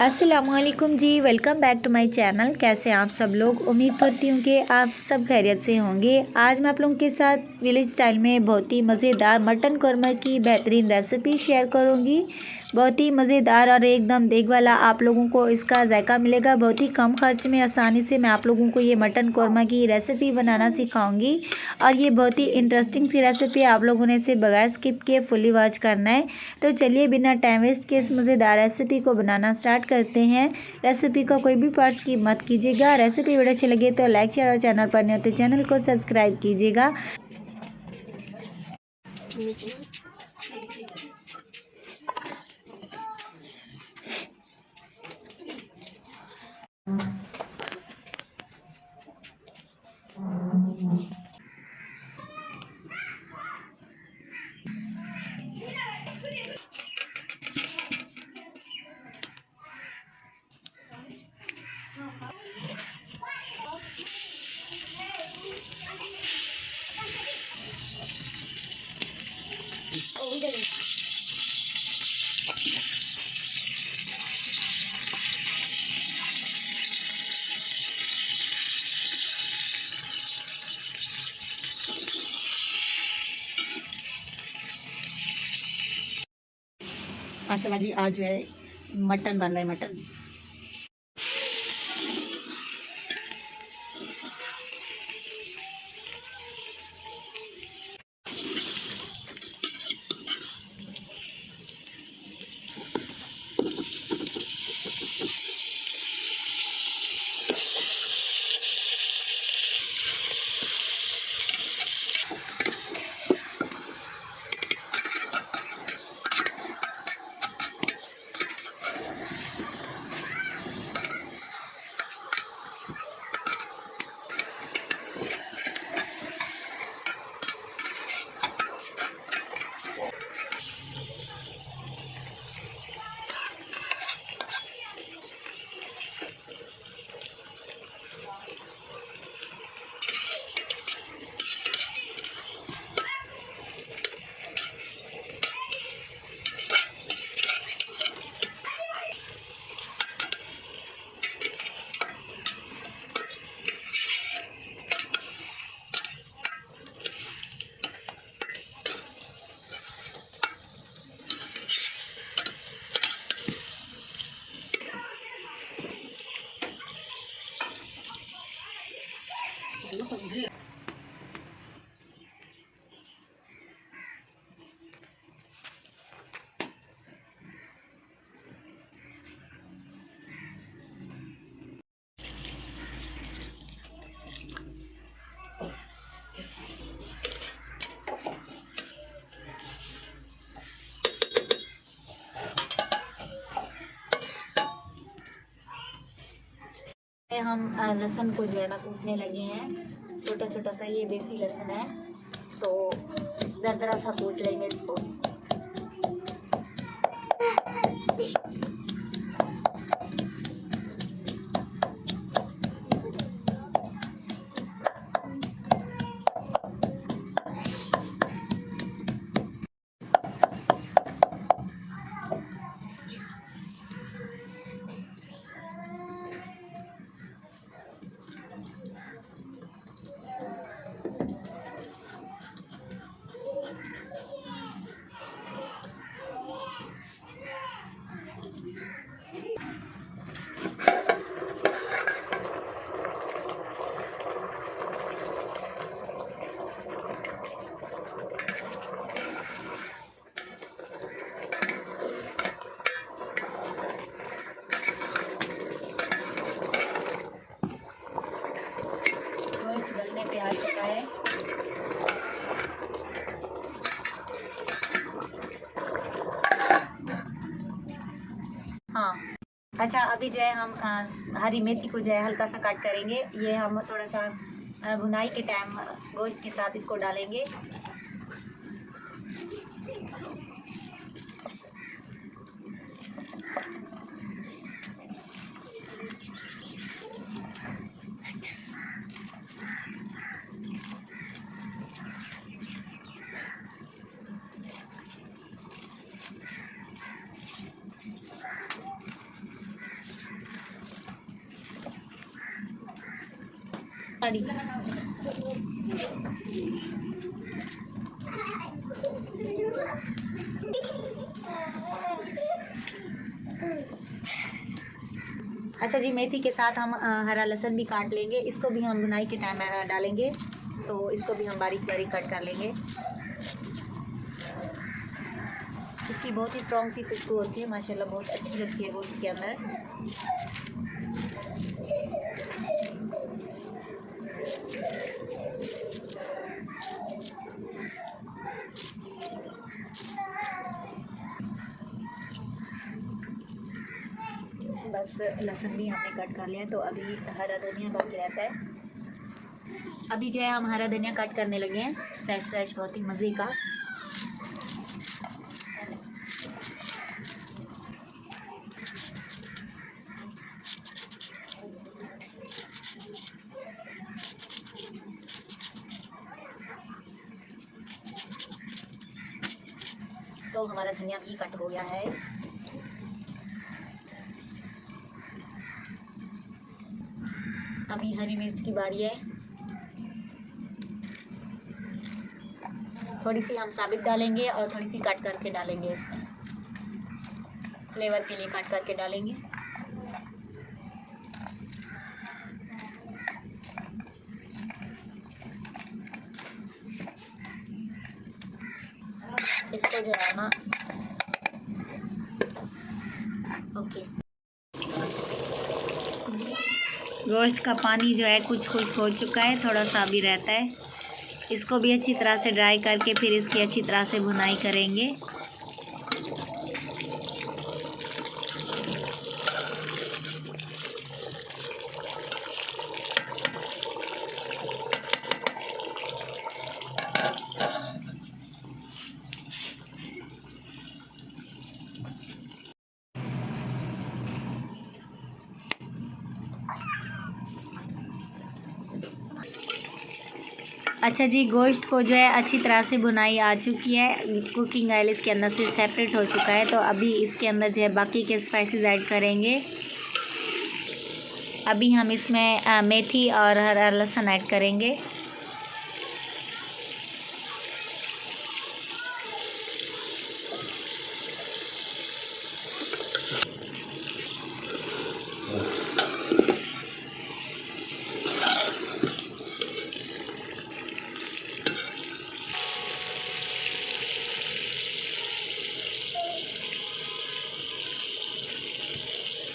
अस्सलामुअलैकुम जी, welcome back to my channel. कैसे हैं आप सब लोग? उम्मीद करती हूँ कि आप सब खैरियत से होंगे। आज मैं आप लोगों के साथ विलेज स्टाइल में बहुत ही मज़ेदार मटन कौरमा की बेहतरीन रेसिपी शेयर करूँगी। बहुत ही मज़ेदार और एकदम देग वाला आप लोगों को इसका जायका मिलेगा। बहुत ही कम खर्च में आसानी से मैं आप लोगों को ये मटन कौरमा की रेसिपी बनाना सिखाऊंगी और ये बहुत ही इंटरेस्टिंग सी रेसिपी है। आप लोगों ने इसे बगैर स्किप किए फुली वॉच करना है। तो चलिए बिना टाइम वेस्ट के इस मज़ेदार रेसिपी को बनाना स्टार्ट करते हैं। रेसिपी का कोई भी पार्ट स्किप मत कीजिएगा। रेसिपी वीडियो अच्छी लगे तो लाइक शेयर और चैनल पर नहीं हो तो चैनल को सब्सक्राइब कीजिएगा। माशाल्लाह जी, आज जो है मटन बन रहा है। मटन हम लहसुन को जो है ना कूटने लगे हैं। छोटा छोटा सा ये देसी लहसुन है, तो दरदरा सा कूट लेंगे इसको। गलने पे आ चुका है। हाँ, अच्छा, अभी जो है हम हरी मेथी को जो है हल्का सा कट करेंगे। ये हम थोड़ा सा भुनाई के टाइम गोश्त के साथ इसको डालेंगे। साड़ी अच्छा जी, मेथी के साथ हम हरा लहसुन भी काट लेंगे। इसको भी हम भुनाई के टाइम में डालेंगे, तो इसको भी हम बारीक बारीक कट कर लेंगे। इसकी बहुत ही स्ट्रॉन्ग सी खुशबू होती है माशाल्लाह, बहुत अच्छी लगती है गोश्त के अंदर। बस लहसुन भी हमने कट कर लिया, तो अभी हरा धनिया बाकी रहता है। अभी जो है हम हरा धनिया कट करने लगे हैं, फ्रेश फ्रेश, बहुत ही मज़े का। तो हमारा धनिया भी कट हो गया है। अभी हरी मिर्च की बारी है। थोड़ी सी हम साबित डालेंगे और थोड़ी सी कट करके डालेंगे, इसमें फ्लेवर के लिए कट करके डालेंगे। इसको जो है ना, ओके, गोश्त का पानी जो है कुछ खुश्क हो चुका है, थोड़ा सा भी रहता है। इसको भी अच्छी तरह से ड्राई करके फिर इसकी अच्छी तरह से भुनाई करेंगे। अच्छा जी, गोश्त को जो है अच्छी तरह से भुनाई आ चुकी है, कुकिंग ऑयल इसके अंदर से सेपरेट हो चुका है। तो अभी इसके अंदर जो है बाकी के स्पाइसेस ऐड करेंगे। अभी हम इसमें मेथी और हरा लहसुन ऐड करेंगे।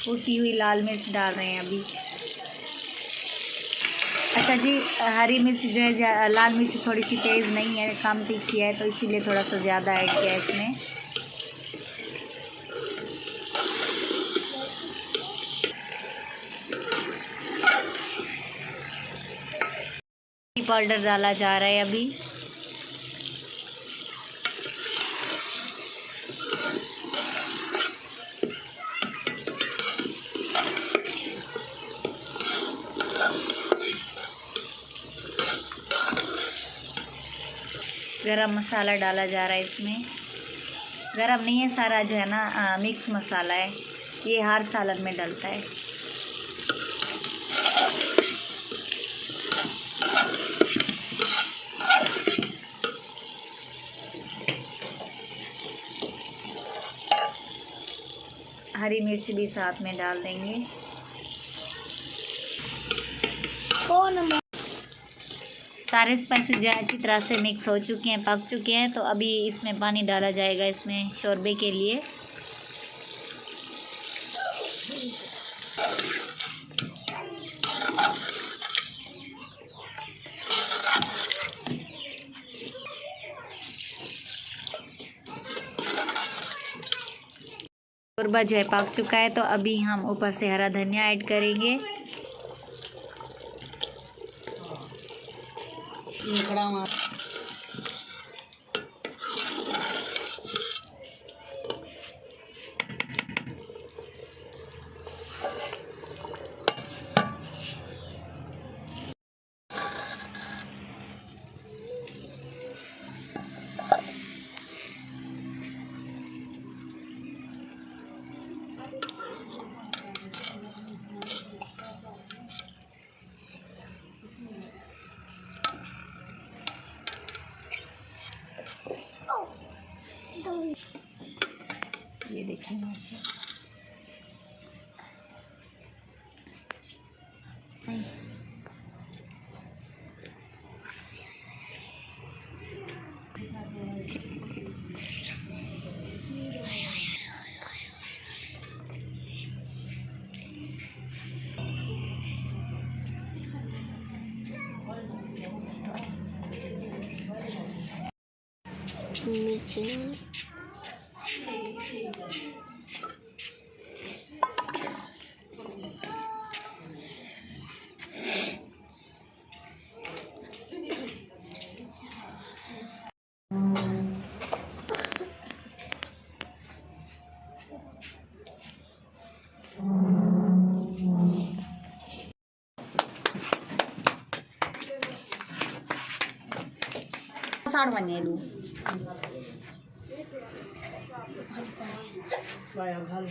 कुटी हुई लाल मिर्च डाल रहे हैं अभी। अच्छा जी, हरी मिर्च जो है, लाल मिर्च थोड़ी सी तेज़ नहीं है, कम तीखी है, तो इसीलिए थोड़ा सा ज़्यादा ऐड किया है इसमें। पाउडर डाला जा रहा है अभी। गरम मसाला डाला जा रहा है इसमें। गरम नहीं है, सारा जो है ना मिक्स मसाला है, ये हर सालन में डलता है। हरी मिर्च भी साथ में डाल देंगे। सारे स्पाइसेस जो अच्छी तरह से मिक्स हो चुके हैं, पक चुके हैं। तो अभी इसमें पानी डाला जाएगा इसमें शोरबे के लिए। शोरबा जो है पक चुका है, तो अभी हम ऊपर से हरा धनिया ऐड करेंगे। देखिए माशा नीचे साड़ बनेलू वाया घाल